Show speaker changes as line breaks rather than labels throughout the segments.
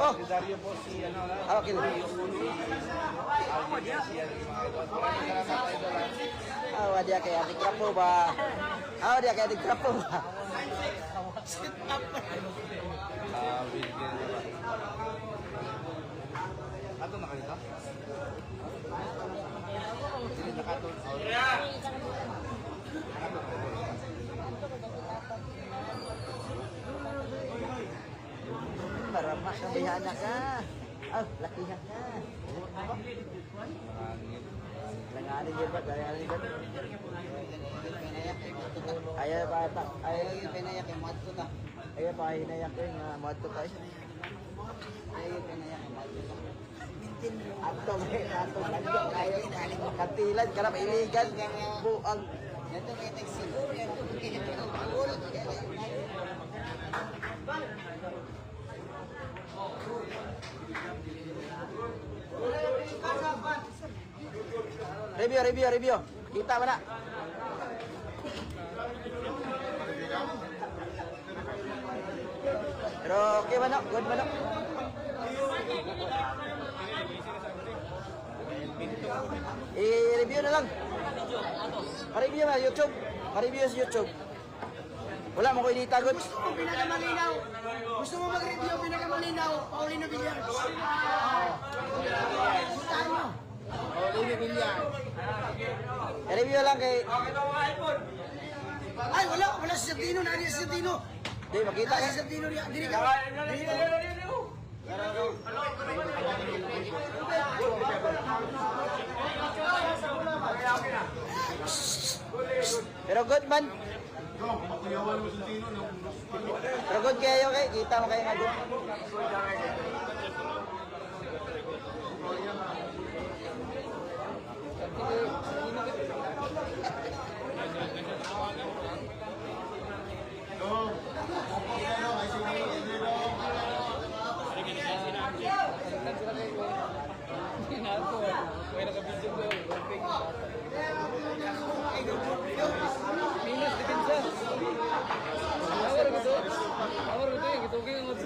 Oh.
Dario po si ano na.
Okay. Dia kayak adik Krapo ba? Dia kayak adik Krapo ba?
Ato na kanita? Hindi nakatulog.
Maramas ang bihana ka. Lakihan ka. Langanin din ba? Langanin din ba? Ayaw pa ata. Ayaw pinayak yung madto ta. Ayaw pa hinayak yung madto tayo. Ayaw pinayak yung madto ta. Ato landok kayo. Katilan, karap iligan. Buang. Ito may tagsiguro yan. Ulot. Review. Kita mana? Pero okay mana? Good mana? I-review na lang. Pa-review na YouTube. Pa-review sa YouTube. Wala mo ko initagot.
Gusto mo pinakamalinaw. Gusto mo mag-review pinakamalinaw. Paulino Villar. Puntahan mo. Paulino Villar.
I-review lang kay...
Ay, wala si Santino. Nari si Santino.
Di, makita
Si
ka.
Santino. Dili ka.
Pero good man. Pero good kayo kay. Kita mo kayo nga good.
Minus depensa. Awar gitu yang gitu kan nggak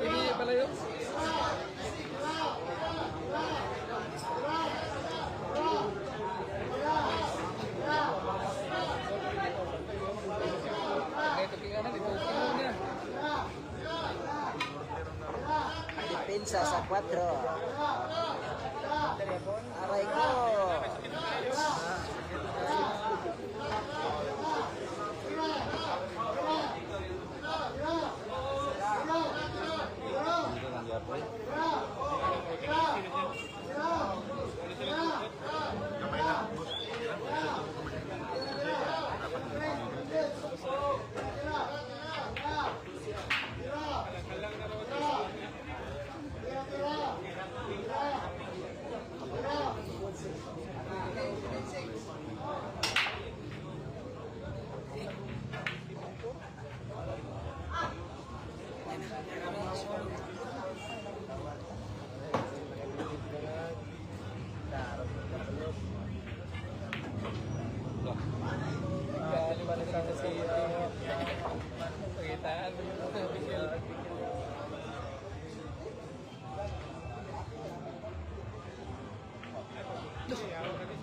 Jadi pala yun. Ito kinganan ito kinanya.
Depensa sa 4. Aray ko.
Balik sa si pagitan.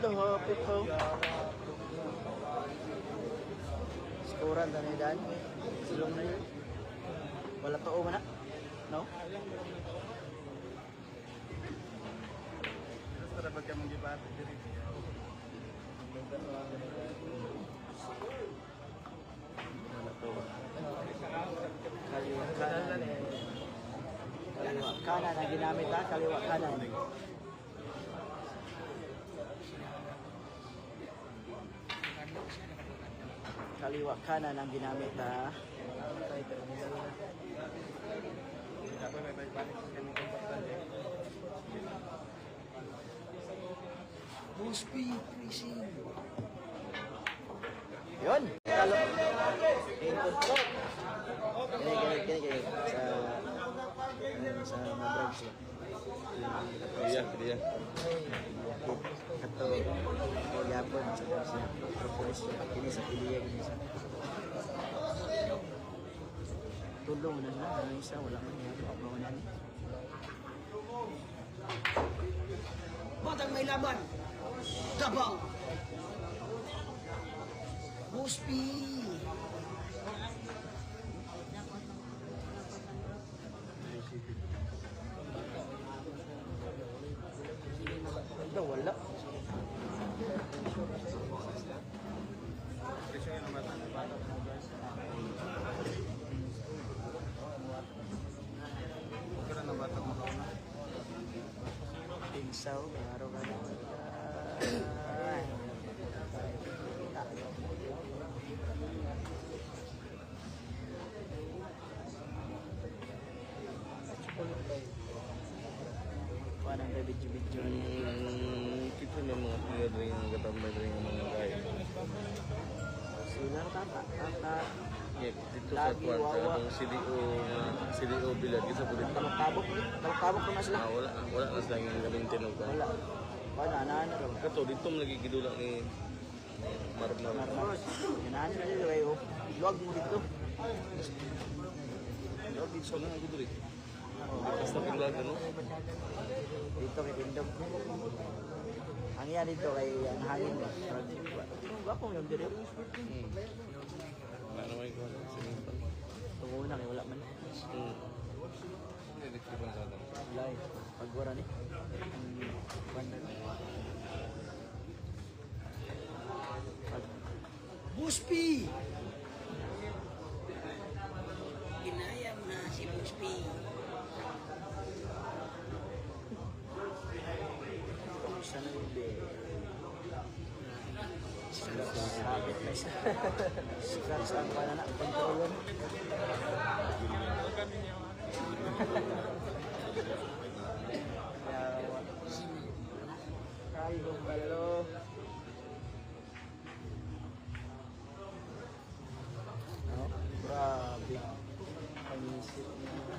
Hapit ko. Skoran na ni Dan. Silong na yun. Wala to man na. No?
Gusto na ba't ka mong gibati diri?
Kaliwa kanan. Kaliwa kanan ang ginamit ha. Kaliwa kanan. Kaliwa kanan ang ginamit ha.
Dapat may balik sa kanong importante.
Full speed racing.
Yun. Kalo. Input. Kini. Sa mga drugs lang.
Iya.
Kato. Yapon sa propose. Kini sa piliyag. Tulong na isa. Wala man yan.
Batang may laban. Davao. Buspi.
Ito, wala.
Presyo yung naman. Huwag ka na nabatag mo na.
Tingsaw, araw ka na. Parang may video-video niya.
Kita na mga tiga rin yung katambay rin yung mga kaya.
Sila tata. Tata.
Yep, dito sa kwan sa akong CDO Bilad. Isa po dito.
Talok-tabok ni. Talok-tabok naman sila.
Wala na sila yung galing tinog ka.
Wala. Wala, naan na rin.
Kato, dito magigidula ni Marmar.
Marmar. Yanaan na rin kayo. Luwag mo dito.
Luwag dito sa mga gudulit. Basta bilag ano?
Dito kay Tindog. Ang yan dito kay ang hangin mo. Gwapo yung dito.
Wala naman ikaw. Sinipan.
Tungo na kay wala man.
Electric lang sa atin.
Wala eh. Pagwara ni.
Buspi. Ginayam na si Buspi.
Isa na yung sabit na isa. Scratch ang pala na. Control yun. Kayong balo. Oh, grabe. Panisip niya.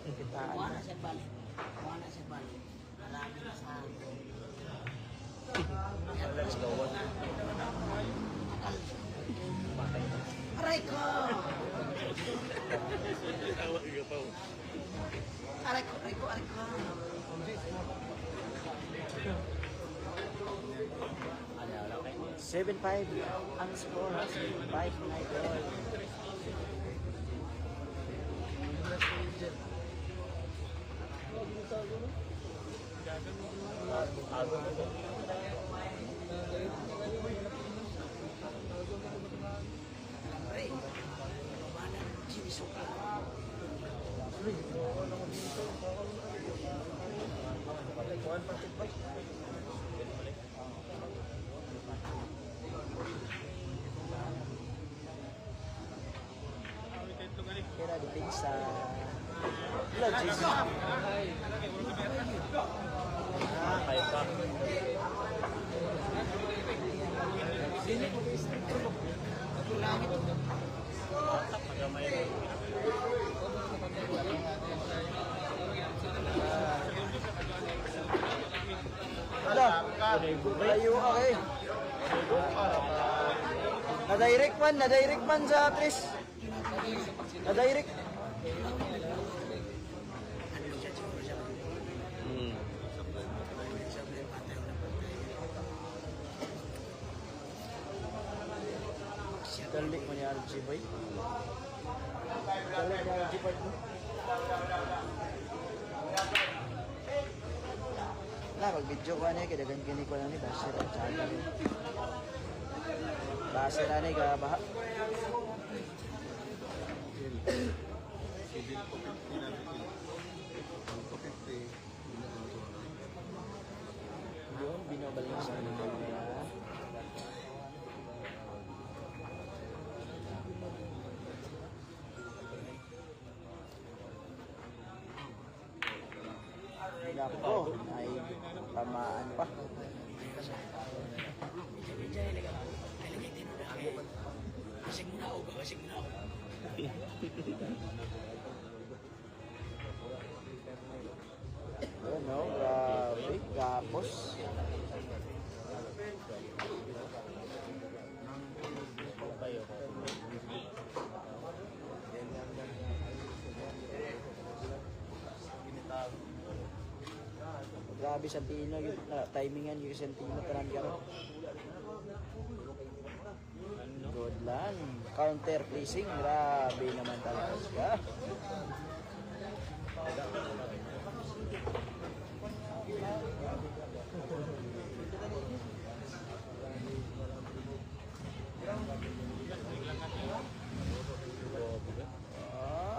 Kitaan
Kuha
na.
na siya balik. Kuha na siya balik. Marami na sa aray ko! Aray ko, aray ko, aray ko.
7-5 ang score. 7-5 na goal.
Aray, mana Jimisuka.
Kira di sa Logis. Kaya pa. Ala, layo okay. Na-direct man sa Tris. Na-direct. Dali mo ni RG boy. Dali ni RG boy. Nah, pag video ko niya, kadagan kini ko na ni Basir ang channel. Basir na ni kabaha.
Sidil po 50 na sidil. 250.
Yun, binobaling sa nila. Nako, ay tamaan pa.
Asing mo na ako, asing mo na ako.
Yun, no? Grabe, gapos. Grabe Santino, yung timingan yung Santino tanan karon. Good lang. Counter placing, grabe naman talaga.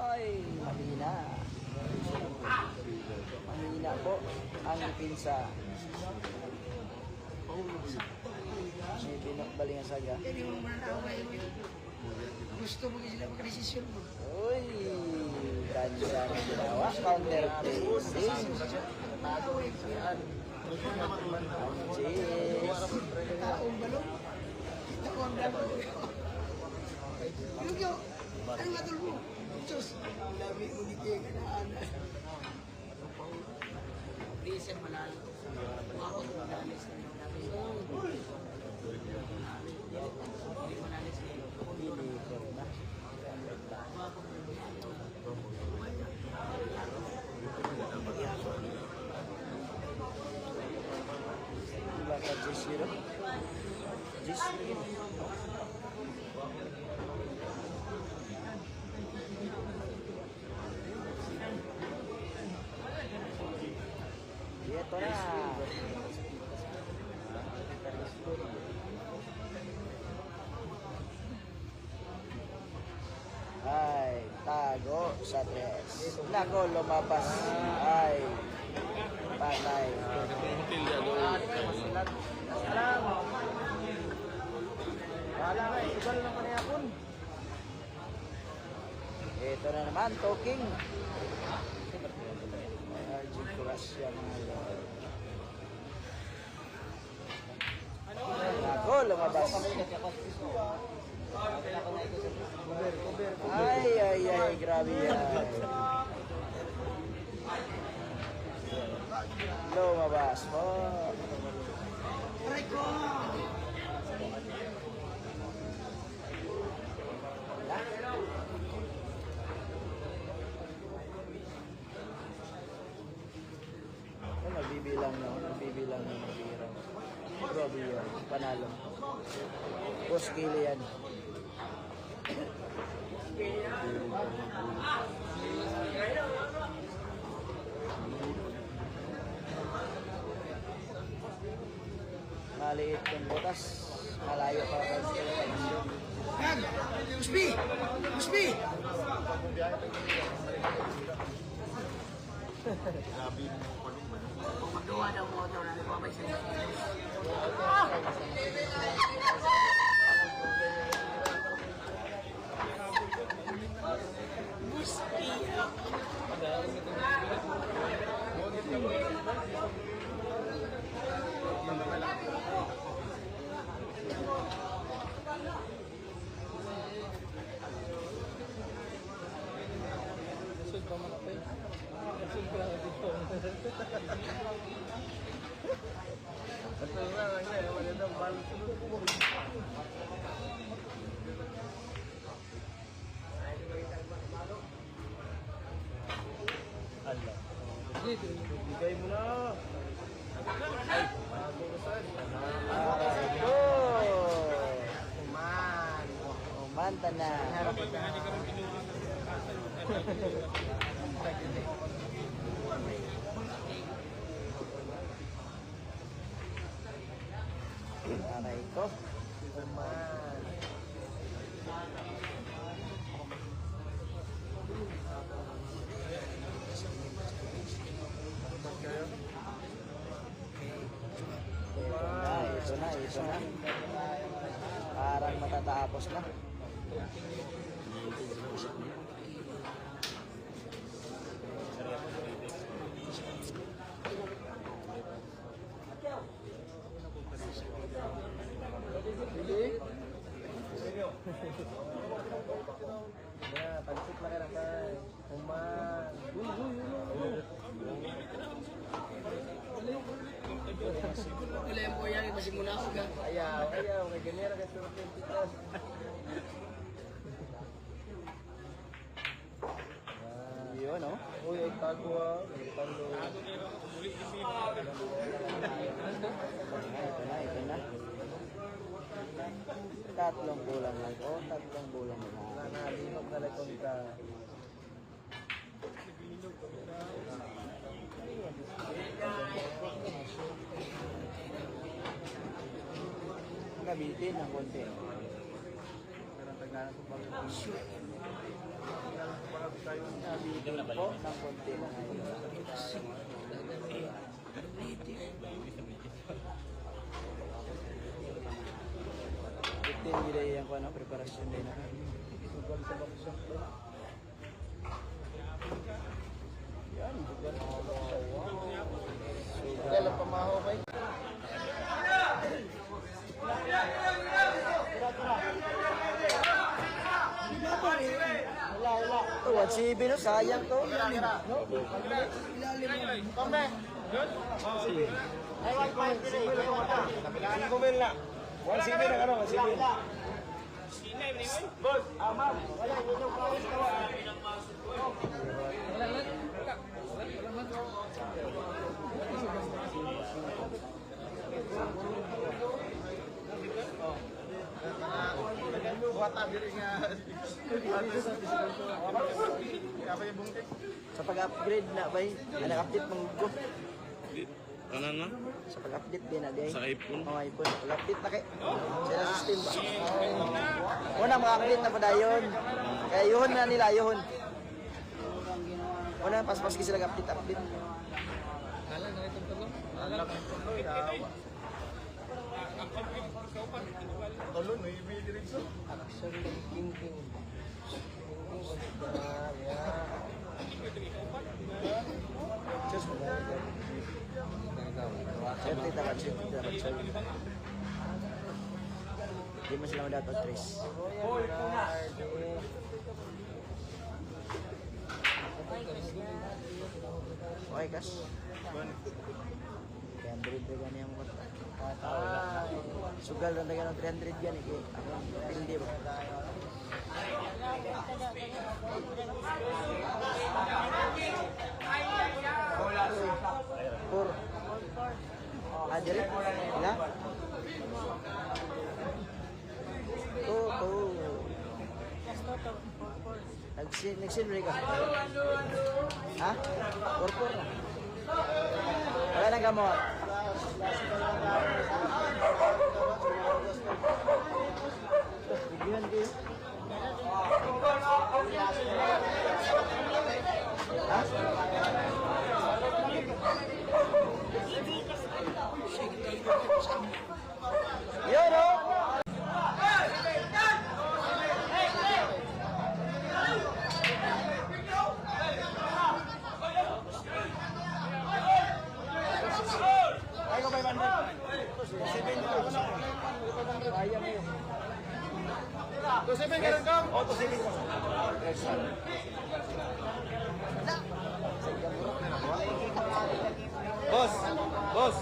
Ay, mahina. Mahina po ang pinsa. May binakbaling ang saga.
Hindi mo mananaway mo yun. Gusto mo sila magdesisyon mo.
Uy, ganda na ginawa. Counter placing. Jeez.
Taong balong. Taong balong. Yung ano nga tulpo? Diyos, ang dami mo ni Kaya kanaan. Reason malalo. Ako ito manalis na yung namin. Hindi manalis na yung
Deliver na. Wala ka G0. G0. Ito na. Ay, tago sa tres. Nako, lumabas. Ay, patay. Alam. Wala na, ibal lang pa niya kun. Ito na naman, talking. Arjun Kurasya mga lord. Nako, lumabas. Ay, grabe yan. Lumabas po.
Aray ko! Nagbibilang na nabira. Grabe yan, panalo. Boss Kili yan. Maliit yung butas. Malayo pa rin sila. Yan! Usbi! Usbi! Kung magawa daw mo ito na nagpapay sa
Bigay mo na. Ay, go! Umanta na. Aray ko. Ito na. Parang matatapos na. Ya, pansip na ka na kay. Uman.
Wala yung boyang, masih muna ako ka.
Ayaw. May ganyan ka sa pitas. Yun, no? Uy, ay tago ah. Ay tago.
Ito na. Tatlong bulan lang po. Tatlong bulan na.
Nalinog na lang kung ka.
Gamitin ng konti. Gamitin po ng konti lang ngayon. Ito yung gilay yung ano, preparasyon din na.
Sugal sa bakasyon.
Yan, sugar.
Kailan pamaho kayo?
Wala. Ito, 1CB no, sayang to.
Wala lang. Wala lang.
Sa pag-upgrade na ba, update mong ko.
Ano na?
Sa pag-update din na di.
Sa iPhone?
Oh, iPhone. Pag-update na kay. Sila system ba? Una mga-update na pa dayon. Kaya yun na nila, yun. Una, pas-pas kasi sila update.
Alam na itong tulong.
Action thinking. Siyempre dapat. Di mo sila dapat tres. Okay, Kas. 300 ba gani ang kota? Sugal lang ng 300 gani kay ako hindi ba? Por. Adere? Ila? To. Nagsin ka? Ha? Por. Wala nang gamot. Bigyan kayo. Ha? Yun o! Ay, ko 500. 7 ko. Kaya mo yun.
2-7 ka lang ka?
O, 2-7 ko.
Boss.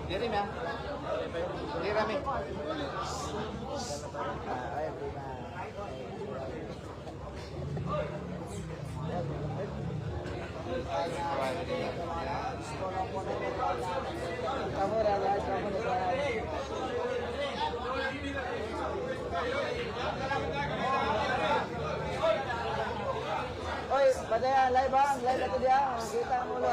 Diri na. Diri rami.
Ay, prima. Kamu dah kamu Oi, padaya live bang, live itu dia. Kita mulu.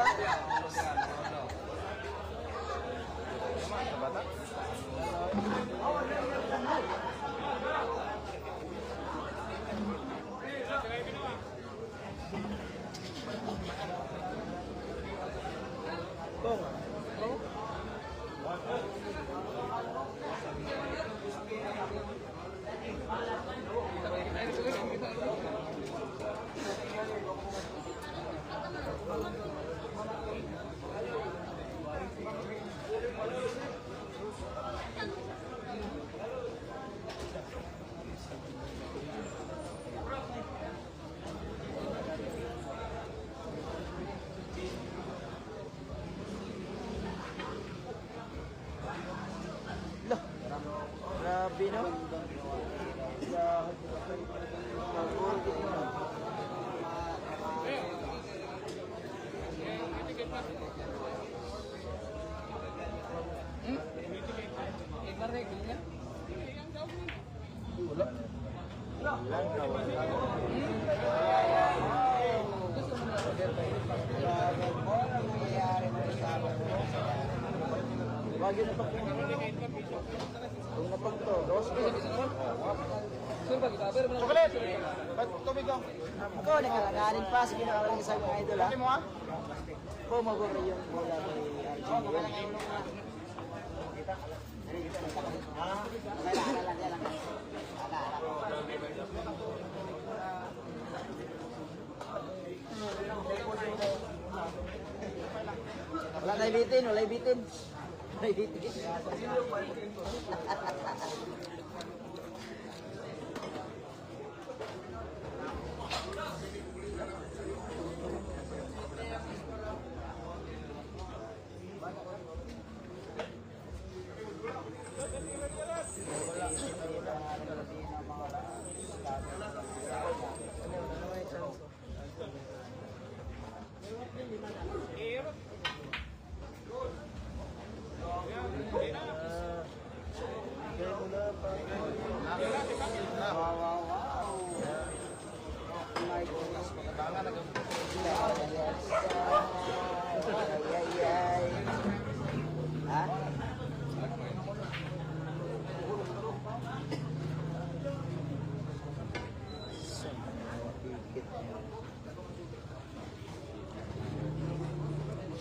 Bagyo na to. Kung natong to, dos ko. Ako, nakalanganin pa. Sige, nakalanganin sa mga idol, ha? Ako, maguro yung bola kay Arjun. Wala ibitin, wala ibitin. Wala ibitin.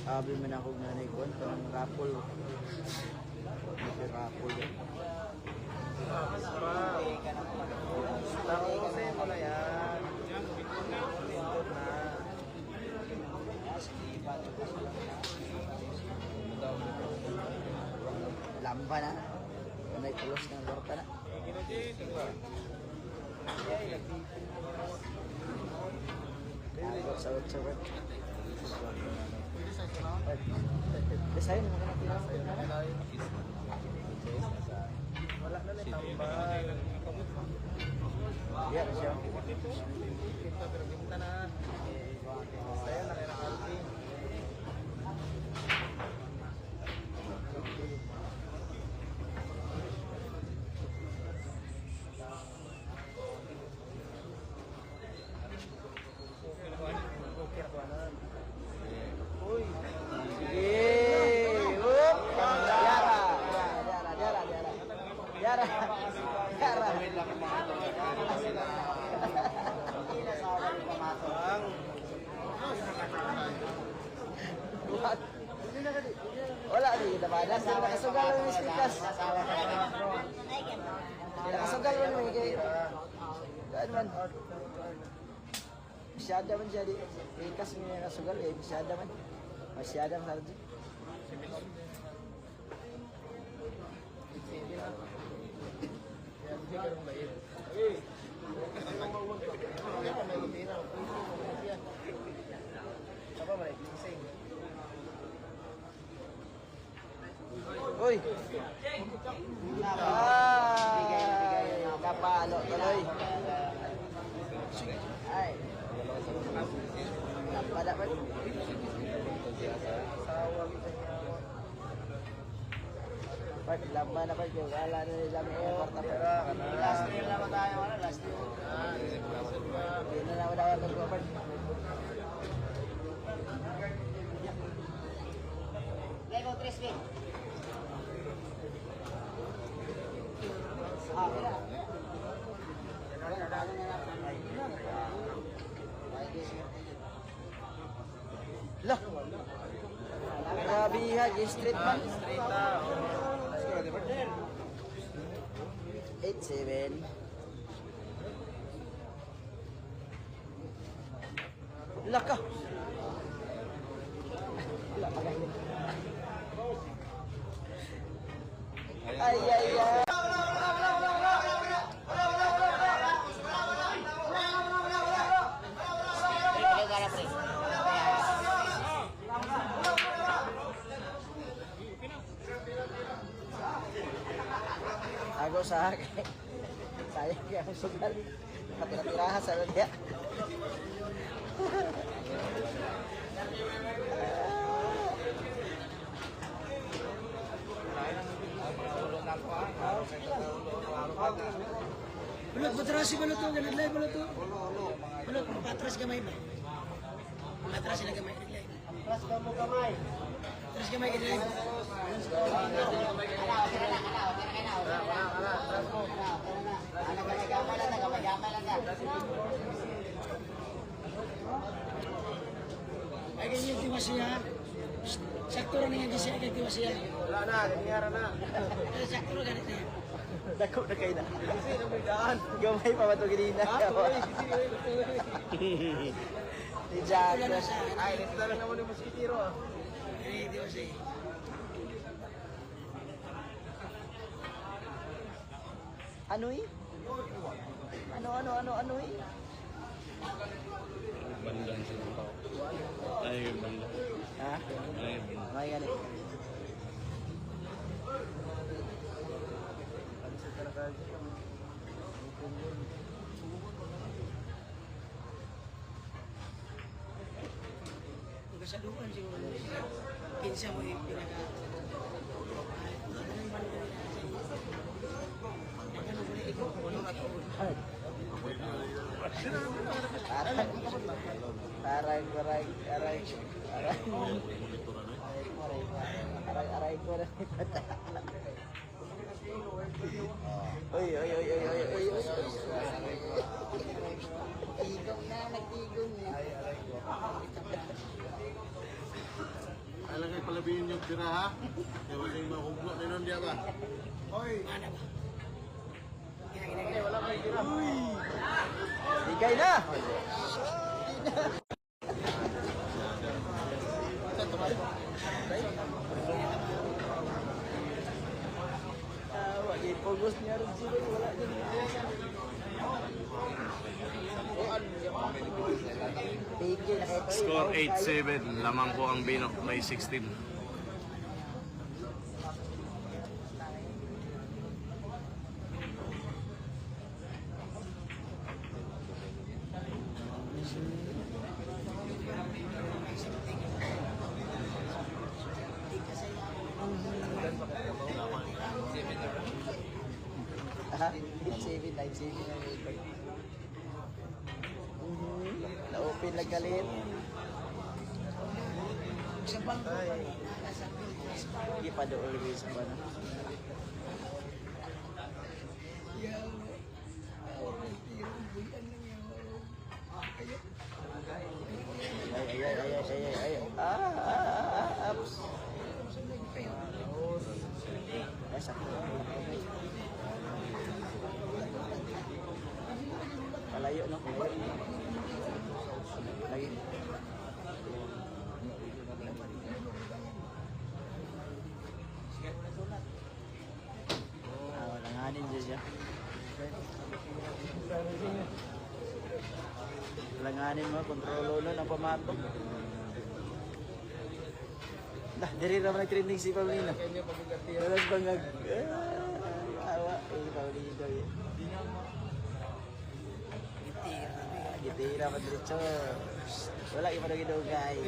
Sabi man ako nanay ko, ang rapol. Ito rapol.
Tapusin mo na yan.
Lamba na. May pulos ng lorta na. Agos sa utsawan. Desain mo na pinapit.
Wala na tambal.
Yan siya.
Kita pero kita na. Saya na kaya kalki. Uy.
Sige. Up. Yara. Yara. Wala di kita ba? Nakasugal lang yung stikas. Nakasugal lang yung kay. Daan man. Masyada man siya di. Ikas mo yung nakasugal eh. Masyada man. Masyada man sardi. Uy! Ay! Kapalo tuloy. Ay! Napada pa. Pag lamba na pa yung wala na nila may kwarta pa. Last year naman tayo, last year. Hindi na naman tayo nag-open. Lego 3 spin. Kira. Lah. Grabe ha, yung street man. 8-7. Laka. Ay, ay, ay. Ako sa akin. Sayang kaya akong sugal. Patira-tirahan sa lulya.
Balot, matras si balot to, ganun lang balot to. Balot, patras gamay ba? Patras sila gamay.
Plus ka mo kamay.
Patras gamay ganun lang. Ay, ganyan yung tiwasiya. Sakto rin yung disya kay tiwasiya.
Wala na, ganyan na.
Sakto rin ganit na yan.
Dako na kayo na.
Kasi nang may daan.
Gamay pa ba ito ganina? Ni Jack.
Ay, nito na lang naman yung moskitiro ah.
Ay, tiwasiya.
Ano eh? Ano eh?
Bandang sa tao. Ay, bandang.
Ha?
Ay, bandang.
May ganit.
Kasaluan siguro. Kinsa mo yung pinaka...
Aray ko na. Oy. Tigong na, nagtigong eh.
Alam kayo palabihin yung tira ha? Kaya wala yung mahuglo na nun diya ba?
Mana ba?
Ay, wala pa yung tira.
Bigay na! Wagi pugos niya rin sila. Wala din. Tigil na kayo.
Score 8-7. Lamang po ang Binok by 16.
Ha? 9-7 na na-open lang galit.
Sa bangko.
Hindi pa doon always pa na. Ay. Ups. Ay, sakto. Palayo, no? Lagi. Walanganin dyan siya. Walanganin mo, kontrolo nun ang pamatok. Dah, diri naman nag-training si Paulino. Walang bangag. Awa, Paulino daw yun. Gitira pa diretso. Wala yung parang ginugay.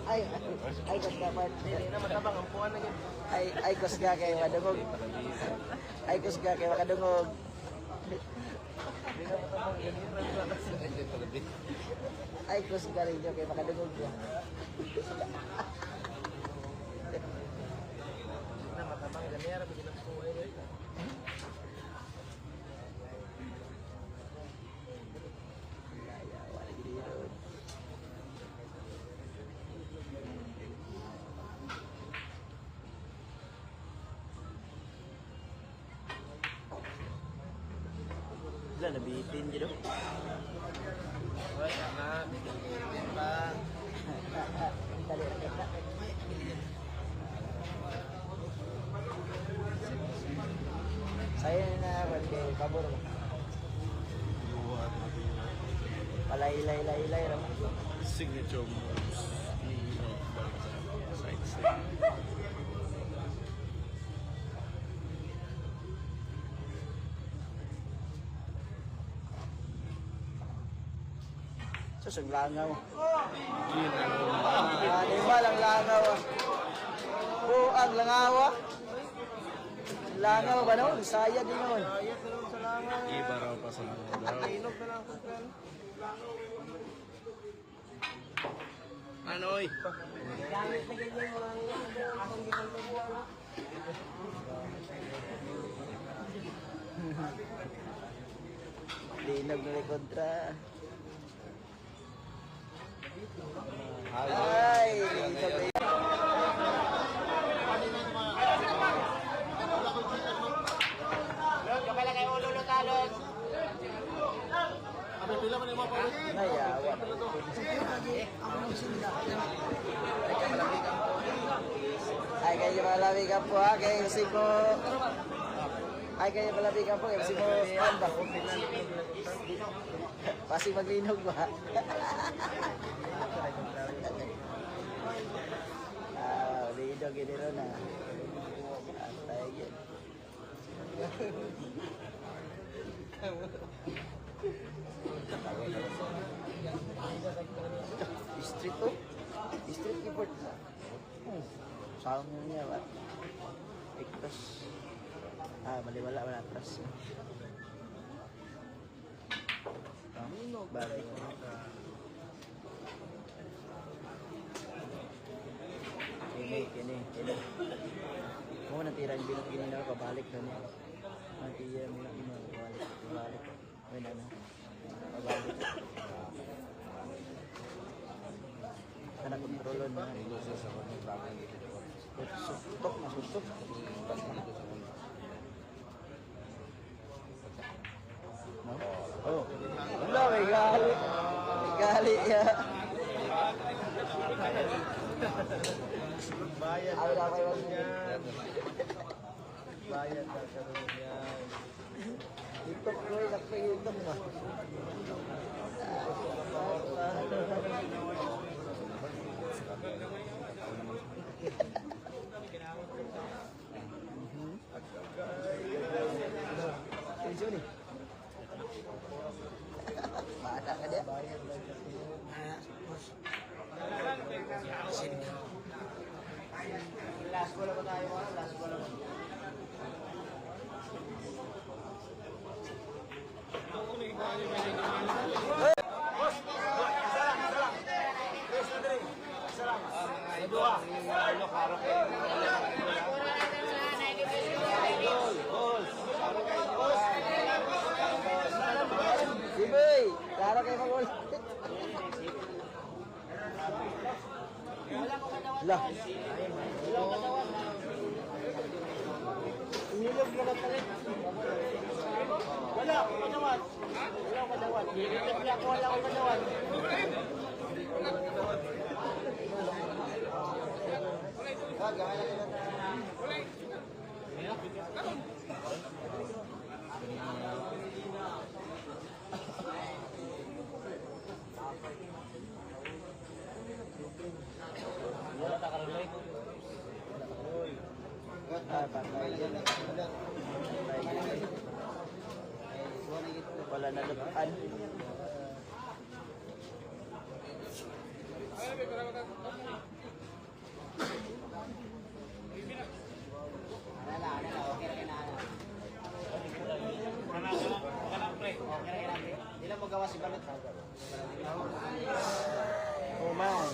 Ay, kusga pa.
Hindi na matabang ang puwan na yun.
Ay, kusga kay madungog. Ay, kusga kay makadungog. Ay, kusga rin nyo kay makadungog niya.
Na matabang ganyan, bigyan ng puwan na yun.
Wala, nabitin dito.
Wala na, bigyan pa.
Saya na kay pabor mo. Palay-lay-lay-lay raman.
Signature moves. Side step.
Sus, ang langaw.
Yun ang
Di ba lang langaw? ang langawa. Langaw ba no? Saya din yun.
Ayat na lang sa langan.
Iba raw pa sa mga daw.
Inog na lang kung kan.
Anoy?
Linog na kontra. Ay, linog na. Nayawa. Ay, kayo malabigan po ha. Kayo si mo... Ay, kayo malabigan po. Kayo si mo... Ano ba? Pasi maglinog ba? Linog ini ron na. Atay yun. Street to? Street keyboard. Sound niya ba? Iktos. Maliwala wala atras. Balik. Kini. Kung natira yung binot gini na pabalik na niya. Natira yung binot gini na pabalik. May na. Pabalik. Kana kontrolo na. Sutok na sutok. No? Oh. Wala, may gali. May gali ya.
Bayad
Ay,
na
okay, wag
yan. Bayad na sa yan.
TikTok ko, nakapag-TikTok mo. Tension eh. Bata ka dia.
Last bola ba tayo? Last bola ba?
Siboy, klaro kayo mag-ul. Lah.
Nilog na talit. Wala, kadawan. Wala kadawan. Wala kadawan.
Patay yan. Wala na lutaan.
Hindi lang magawa si Balot.
Oh man.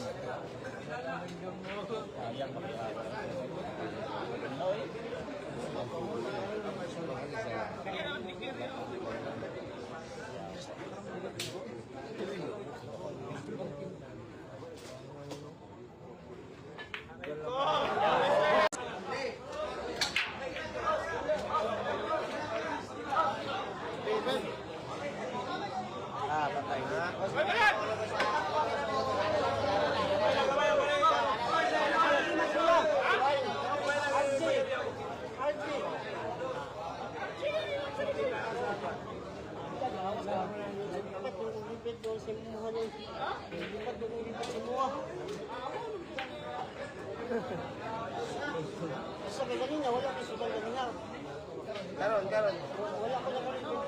Patay na.
Sa kanina, wala ka sa kanina.
Karon.
Wala ko na kanina.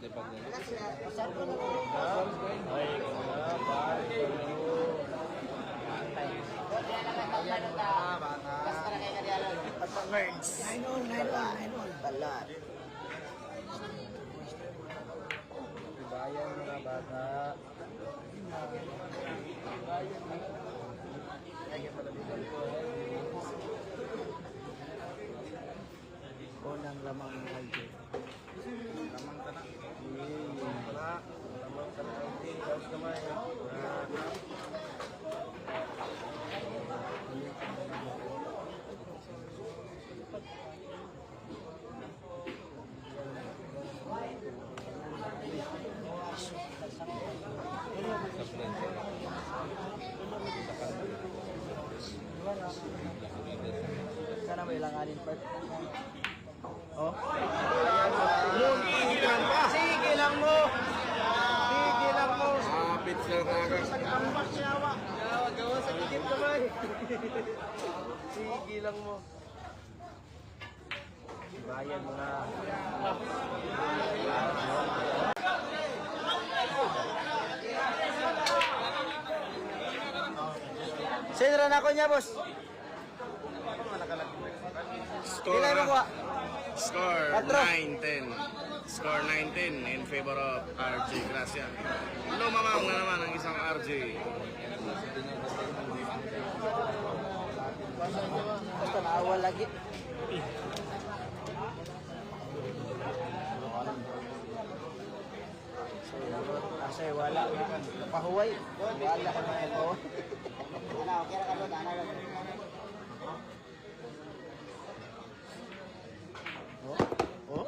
na pagdali.
Ay, balik
Nine all.
Balat.
Bayan mga bata.
Unang lamang ng halyo.
Lamang ka na. Wala. Lamang ka na. Tapos kamay.
Sa Prensa.
Sana may langanin part. Oh?
Tigilan pa! Sige lang mo! Sige lang mo!
Kapit sa taga.
Tambak siya wa! Gawa sa gigit kamay! Sige lang mo! Bayan mo na!
Sino na ako niya, boss? Sila mo kuha.
Score
Patro.
9-10. Score 9-10 in favor of RJ Gracia. Lumamang na naman ang isang RJ.
Basta naawa lagi. Asay wala nga. Pahuway. Wala ka na ito. Ano, okay na ka doon. Ano lang. Oh? Oh?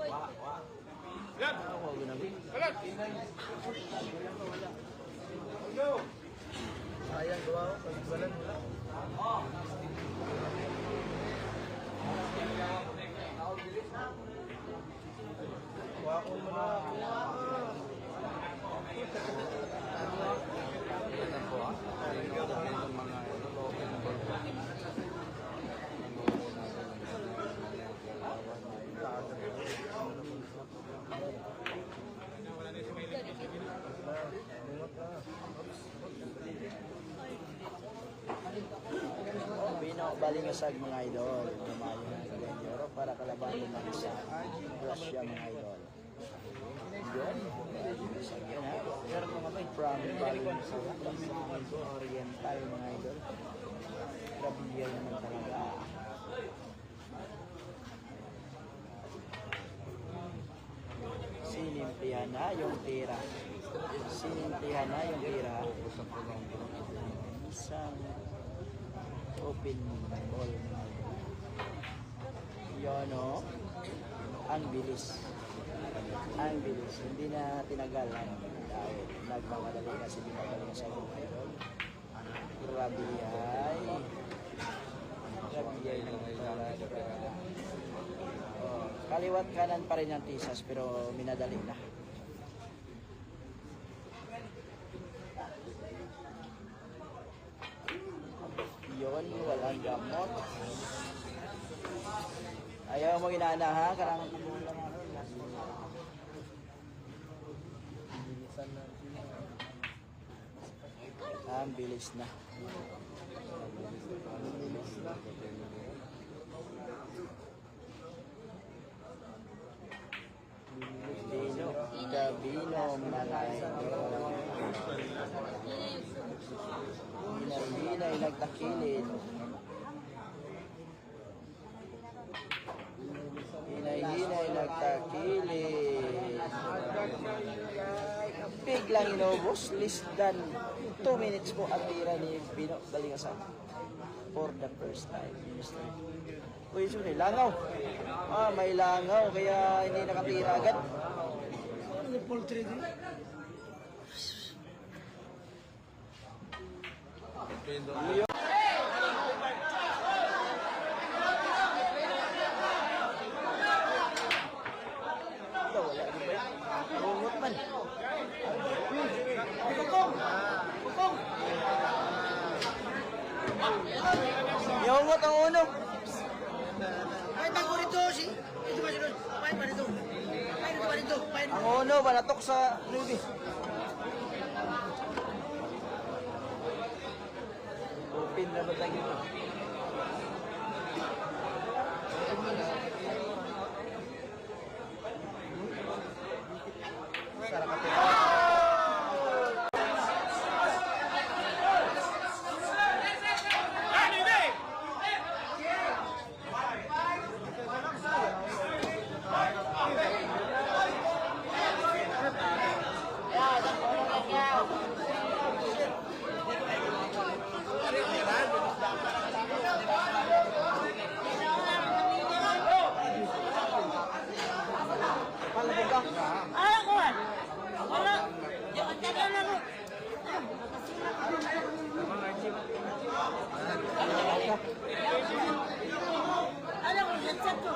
Ako, ginabi.
Sayang gawa ko. Pagbalan mo lang. Wakon mo na.
Bino, balingasag mga idol. Lumayo ng Kalendero para kalabanin ng isa. Russia mga idol. Yun. Balingasag yan ha. From Balingasag. Oriental mga idol. Grabe yan naman talaga. Sinimplihan na yung tira. Sinimplihan na yung tira. Isang open ball. Yun o. Ang bilis. Ang bilis. Hindi na tinagalan dahil nagmamadali na si Bimagaling sa pero grabe ay. Grabe ay talaga. Oh, kaliwat kanan pa rin ang tisas pero minadali na. Yun, walang gamot. Ayaw mo inaana ha, karang ang bilis na. Bino, Gabino, Malay. Hinay-hinay, nagtakilid. Hinay-hinay, nagtakilid. Biglang inubos, less than 2 minutes po ang tira ni Bino Balingasag for the first time. Uy, sorry, langaw. May langaw, kaya hindi nakatira agad.
Ano poultry din?
Wala di ba? Rungot man. Yungot ang uno.
Ay, bago rito si. Ito ba si Ron? Pain pa rito. Pain pa rito. Pain.
Ang ano, balatok sa Ruby. Open na ba tayo? Sarap ka
Ano ko? Wala. Jangan jangan ano. Ano ko headset ko?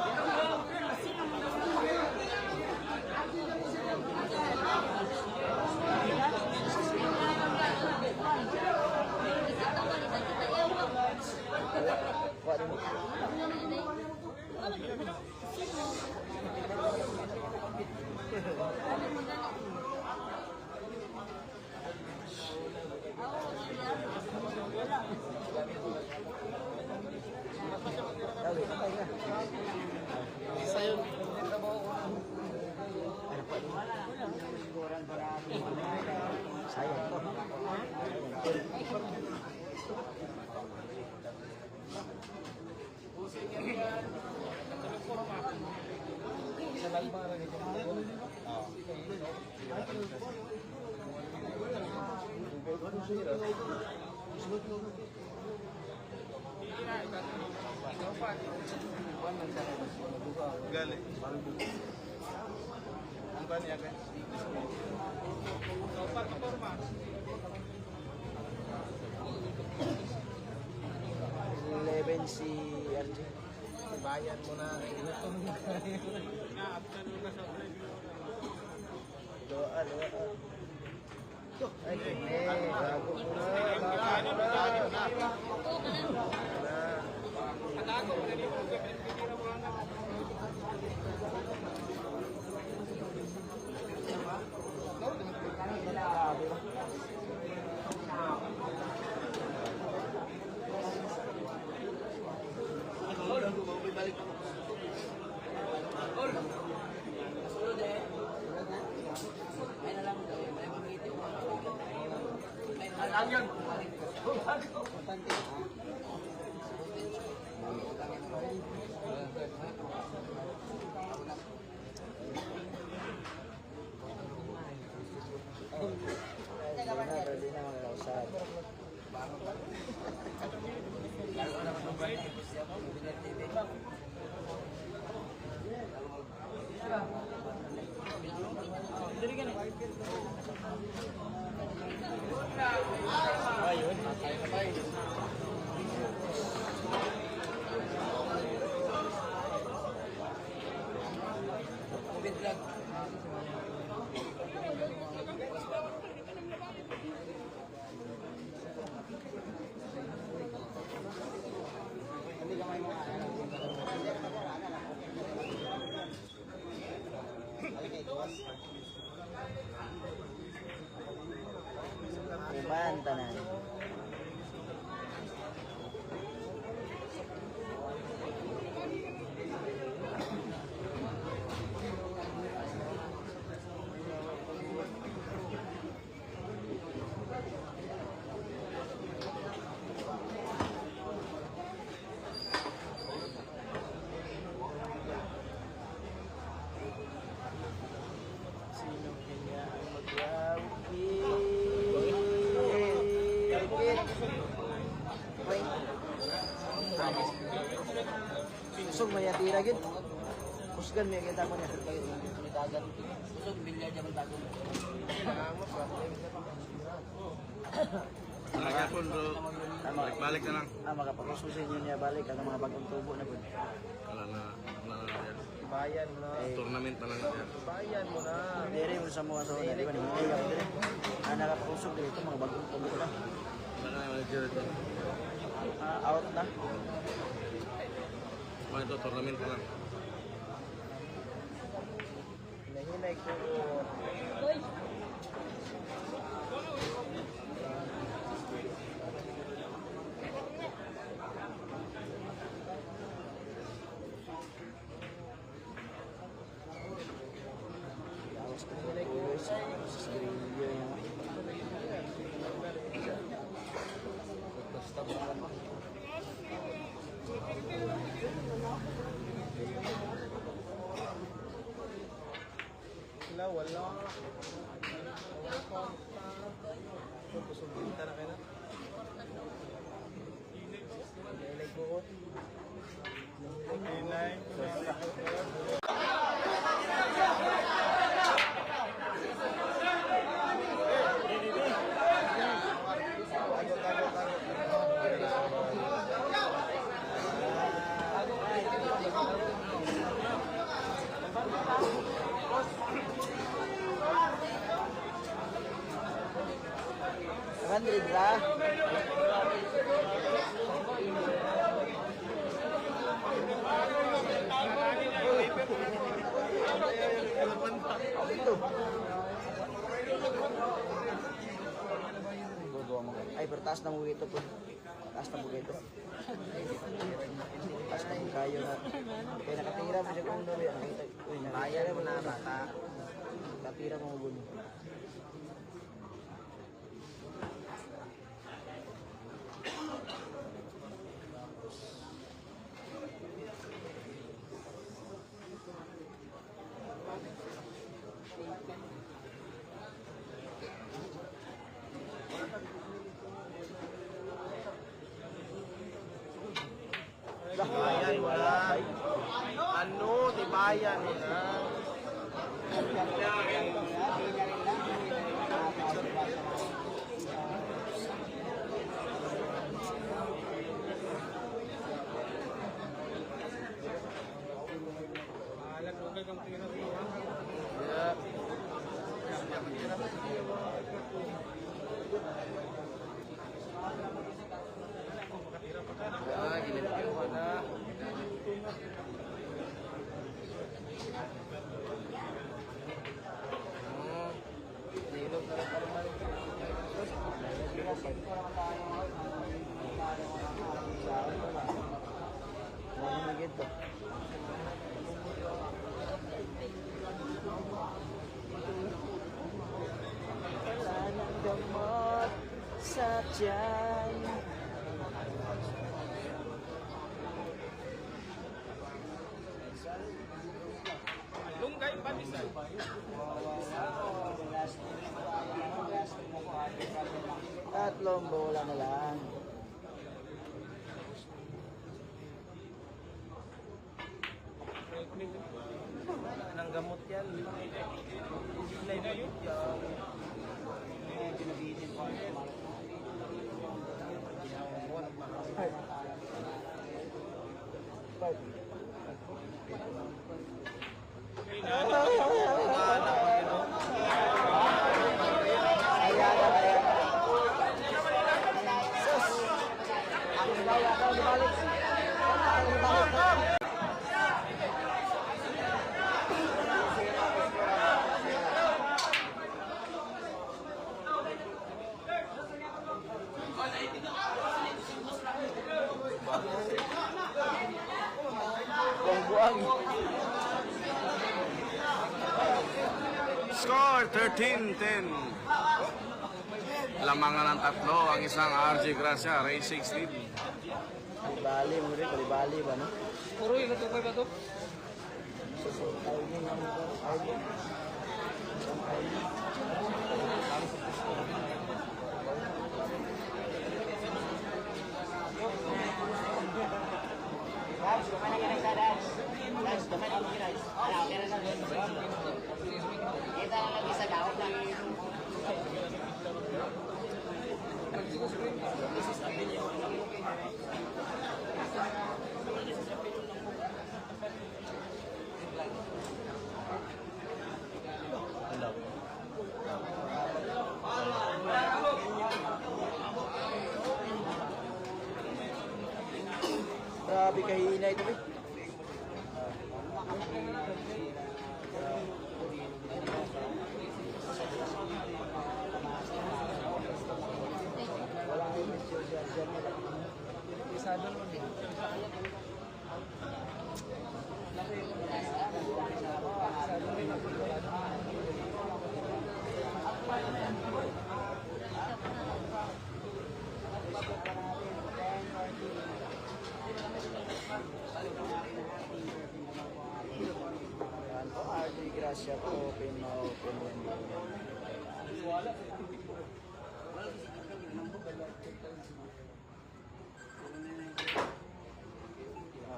sayang to.
Galing. Ang ba niya kan? Sopan ke forma.
11 si RJ.
Bayan mo na.
Doa. Ay, bago mo na. Ayun, matay na tayo. Covid lang. Hindi ka may mga Uman tanan. Sino kaya ang mag-yawki? Kusog may atira gid. Kusgan may kita mo niya. Dagat. Kusog bilya jaman dagat.
Nagapon bro. Balik na lang.
Makapakususin niyo niya balik ang mga bagong tubo na gud.
Wala na yan.
Bayan mo na.
Tournament na lang yan.
Bayan mo na.
Dere mo sa mga sa di ba ni ayaw dire. Nakapakusog dito mga bagong tubo na.
Wala na yung manager ito.
Out na.
Mga ito, tournament na lang.
Hinahinay ko
Kusubinta na kayo na. Inay.
Kan Rindra. Itu. Ay, bertaas na mo ito po. Taas na mo ito. Taas na yung kayo na. Kaya nakatira mo siya kung doon. Nakatira mo na bata. Nakatira mo mo.
Tibayan mo na. Ano? Tibayan mo na. Ginilipin ko na. Nilog na rin pa naman.
Wala nang gamot sa tiyan.
Lunggay panisan.
Tatlong bola na lang.
Nang gamot yan. Ilay na yun.
Pinabitin ko.
Score 13-10. Lamangan ng tatlo ang isang RJ Gracia, race 16.
Bali mo rin, bali ba no?
Puro yung natupay ba ito?
Kita lang lagi sa gawak lang.
Grabe kahina ito eh. Yan po, RJ Gracia po, open na open.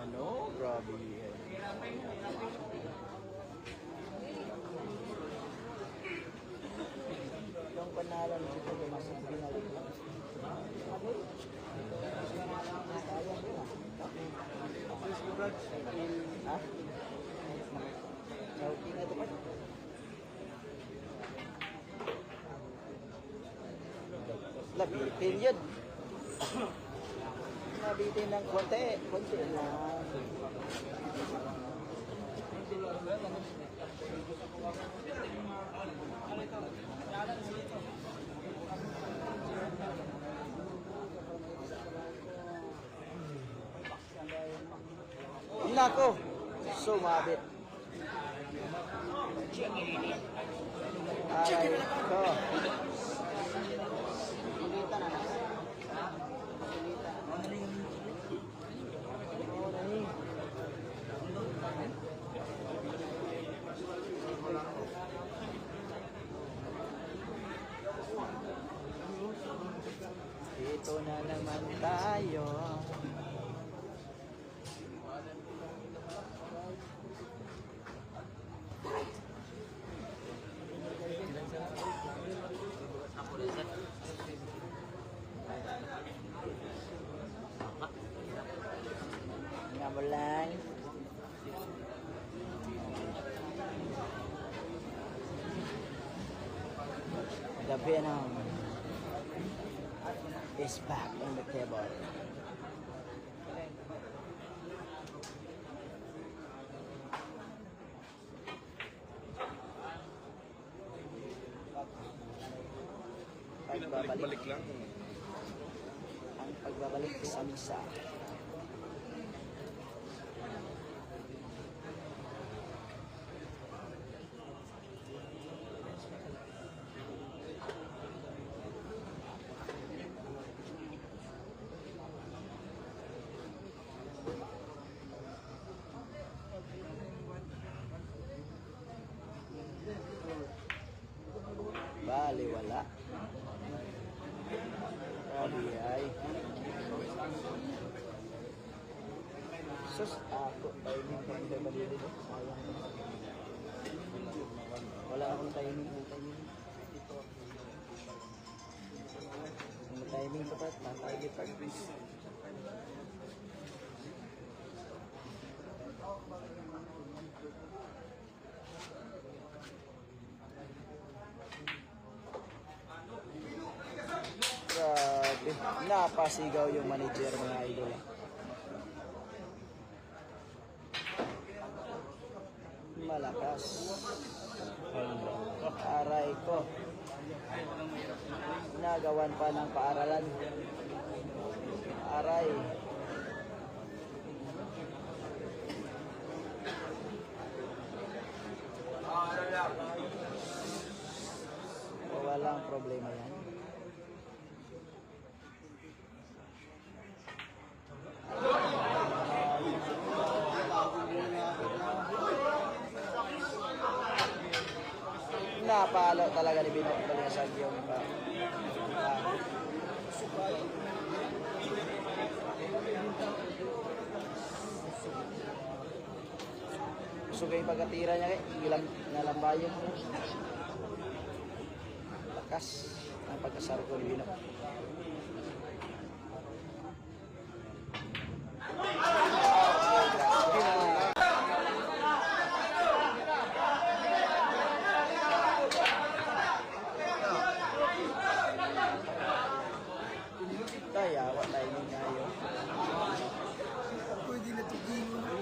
Ano? Grabe. Yung panalan dito kay Masang binalik lang. Sayang din ah. Ha? Sauti na ito pa. Labitin yun. Labitin ng konti. Konti lang. Nako, sumabit. Aray ko. Pilitan na. Dito na naman tayo. Nga mo lang. The venom is back on the table.
Pinabalik-balik lang.
Ang pagbabalik sa misa. Bali, wala. Grabe ay. Sus, ako. Timing kami kayo bali dito. Sayang. Wala akong timing. Kung timing pa pa, matagit pa. Grabe. Napasigaw yung manager mga idol. Malakas. Aray ko. Nagawan pa ng paaralan. Aray. Walang problema yan. Napalo talaga ni Binok Baliasag yung gusto yung pagkatira niya ilang nalambayon lakas ang pagkasarko ni Binok. Kaya wala tayo ngayon.
Pwede na tigilin na.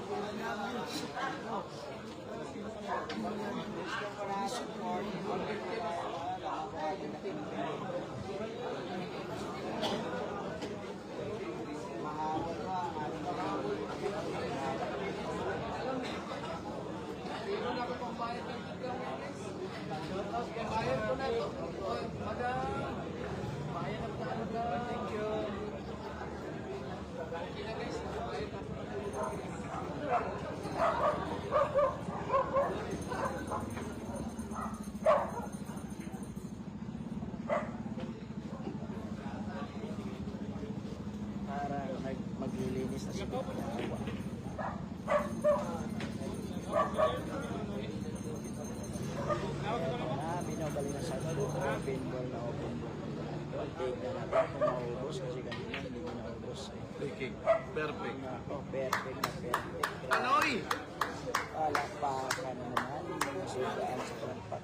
Thank you.
Malinis na siya. Binabalik na sa open ball na open ball. Tignan natin kung maubos kasi kanina hindi ko naubos.
Free kick. Perfect.
Perfect na perfect.
Anoy!
Palakpakan na naman. Masugaan sa palakpak.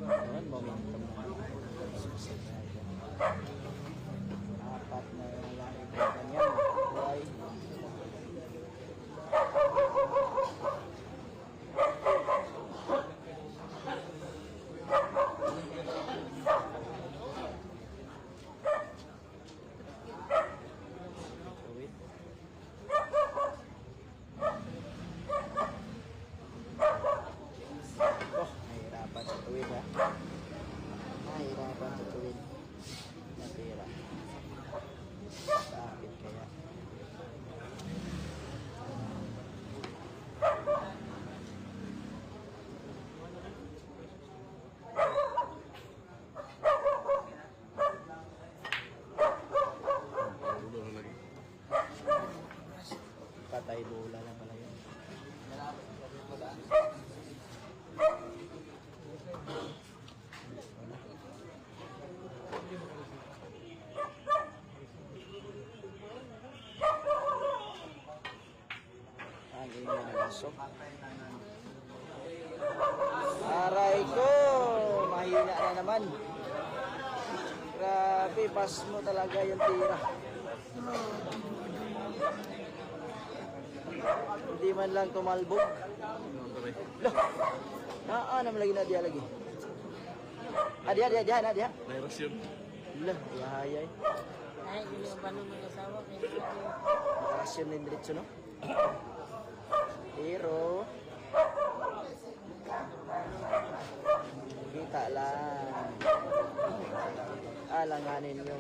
Ayan, momentum naman. Apat na lang ito kanya. Buhay. Tuwid. Oh, nahirapan sa tuwid ha. Nahirapan sa tuwid. Natira. Bakit kaya?
Ulo na lagi.
Patay bola na pala yun. Ang ingay na lasok. Aray ko! Mahina na naman. Grabe, pas mo talaga yung tira. Hindi man lang tumalbog. Loh! Naanam lagi na diya lagi. Diya.
Nairas yun.
Loh, yahayay.
Ay, hindi yung paano mag-asawa.
Nakarasyon din diretso, no? Pero kita lang. Alanganin yung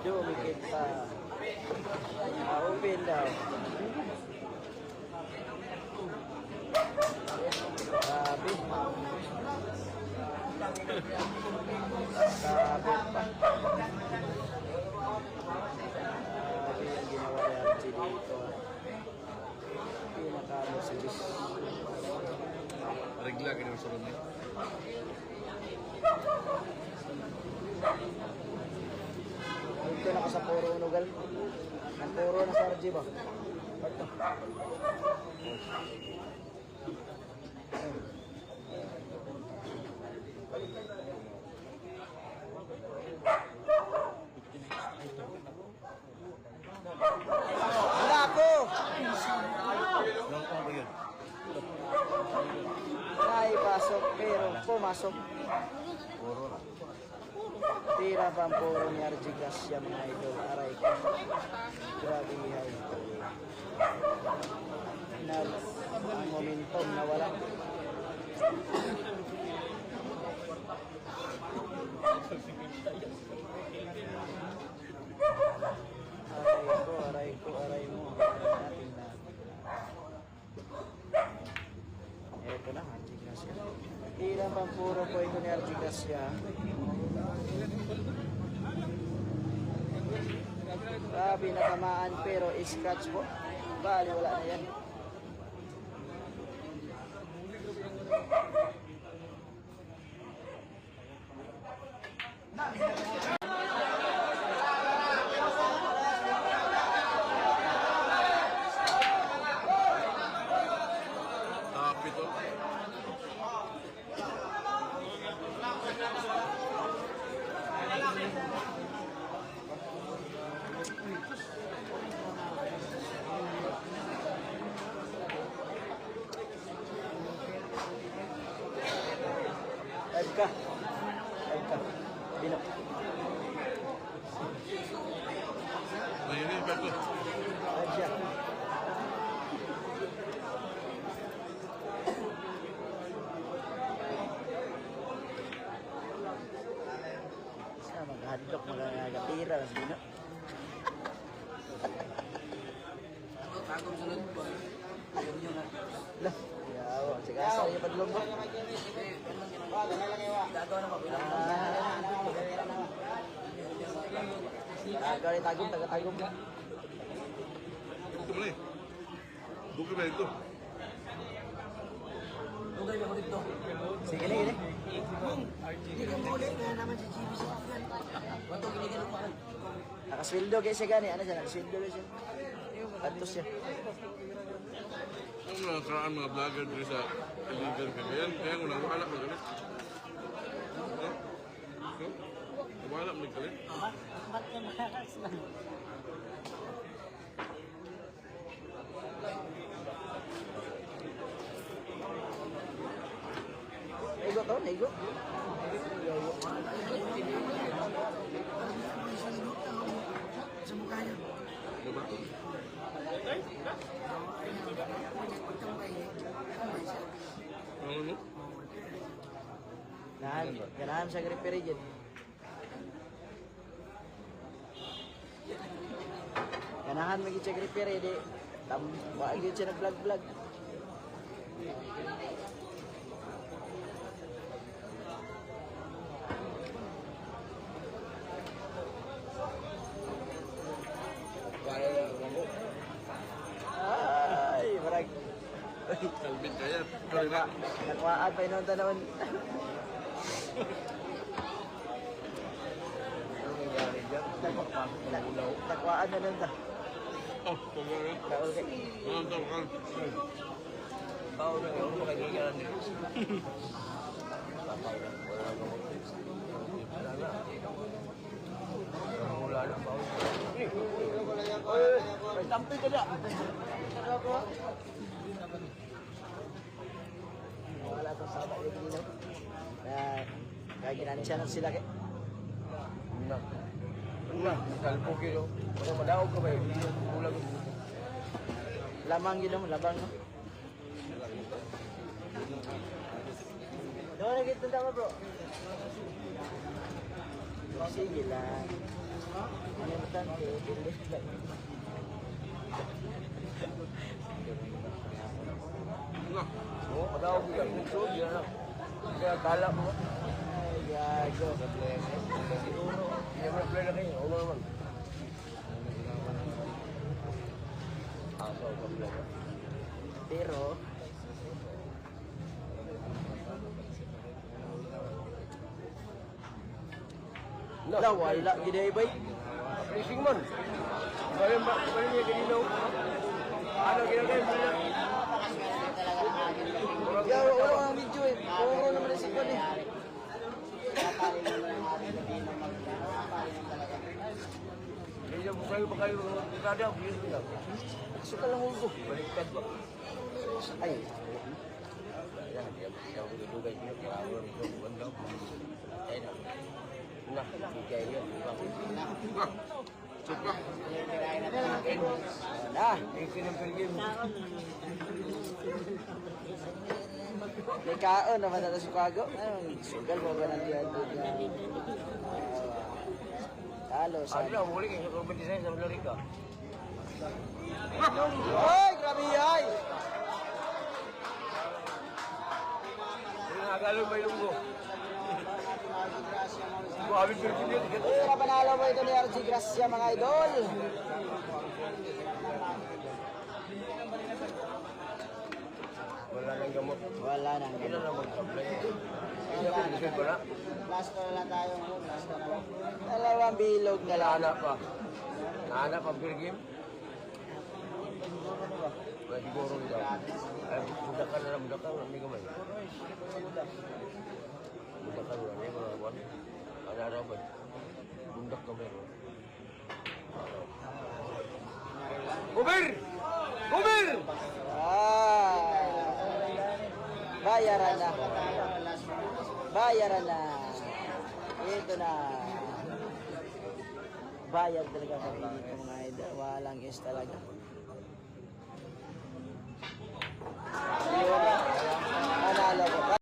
dumikit pa. Open daw. Grabe. Grabe pa. Grabe yung ginawa ni Archie dito. Pinakamusilis.
Regla ka naman sa room eh.
Dito na ka sa puro unugal. Ang puro na sa Archie ba? Ito. Wala ko!
Ano ba yun?
Naipasok pero pumasok. Tira pa ang puro ni RG Gracia mga idol. Aray ko. Grabe hay. Ang momentum nawala. Aray mo. Natin na. Eto na, RG Gracia. Tira pa ang puro po ito ni RG Gracia. Grabe natamaan pero scratch po. Bali wala na yan.
Tapit to.
ka. 5 ka. Binok.
Mayroon pa ito.
5 siya. Sa mag-hadlock, mag-agatira. Binok.
Bagong sunod po. Ayaw nyo na.
Lah, yawa. Sige, asa yung padlong mo.
Gagawa na mabilang.
Gawin tagong, taga-tagong ka.
Ito pala eh. Buki ba ito?
Tugay mo dito.
Sige, gini.
Hindi ka muli na naman si GBC. Wato kinikin pa rin.
Nakasweldo kayo siya gani. Ano siya? Nakasweldo kayo siya. Atos siya.
Kung nakasaan mga vlogger dito sa illegal kagayan, kaya kung nawala mo galit. Nawala mo galit.
Ba't ka makakas lang?
Naigo to, naigo.
Sa mukha niya.
Diba? Ano mo?
Ganahan sa griperi dyan. Ganahan magiging sa griperi, di. Wag yun siya nag-vlog-vlog. Ay, marag.
Kalbit kaya. Kalbit.
Nakwaan pa inong tanawin. Nakwaan na nun ta.
Oh, pagkakaya.
Kaul kay.
Ang tawag.
Tao na yun, makikikalan nila. Wala na, bawal.
Ay, tampi ka na. Wala itong sama yung ginaw. Kaya ginansya na sila kay.
Una, salpo kilo. Kung madaog ka ba yun, ulang.
Lamang yun mo, labang no. Doon na kita tama bro. Sige lang. Ano yung matante? Bilis lang.
Ano?
Oo, madaog ka. So, yan na. Kaya kala mo.
Ay, gago.
Siguro, hindi mo na-play na kayo. Ano naman? Aso, ka-play na.
Pero, wala gina ibay.
Racing man. Bayan ba? Bayan niya kanino? Ano ginagay mo na?
Kaya wala ang video eh. Puro naman sa kon eh.
Hindi niya kayo ba kayo kada? Bilis mo na.
Suka lang ulo.
Baliktad ba?
Ay,
Ayan, hindi ako dudugay niya. Kaya ako rin yung ganda. Ayan na. Nah, bigay yun.
Suka.
na.
Eh, sinampil game.
May kaon naman na sa Chicago. Sugal mo ba na diyan? Talo sa...
Ano na, muli kayo sa Corban Design sa Malarica.
Oy, grabe ay!
Hindi nakakalo may lunggo. Buhabit ko rin yun.
Uy, kapanalo mo ito ni RG Gracia mga idol.
Wala nang gamot.
Wala nang
Hindi na naman supply. Hindi
Wala.
ako lisod pa na.
Last na lang tayo. Last na lang. Dalawang bilog na lang.
Nahanap pa. Nahanap pa beer game. Wala siguro nito. Ay, budakan na lang. Budakan na. Hindi kamay. Budakan na. Hindi ko na. Ano araw ba? Bundak ka meron. Uber! Uber!
Ah! Bayaran na.
Bayaran na. Ito na. Bayad talaga kami dito mga idol. Walang is talaga.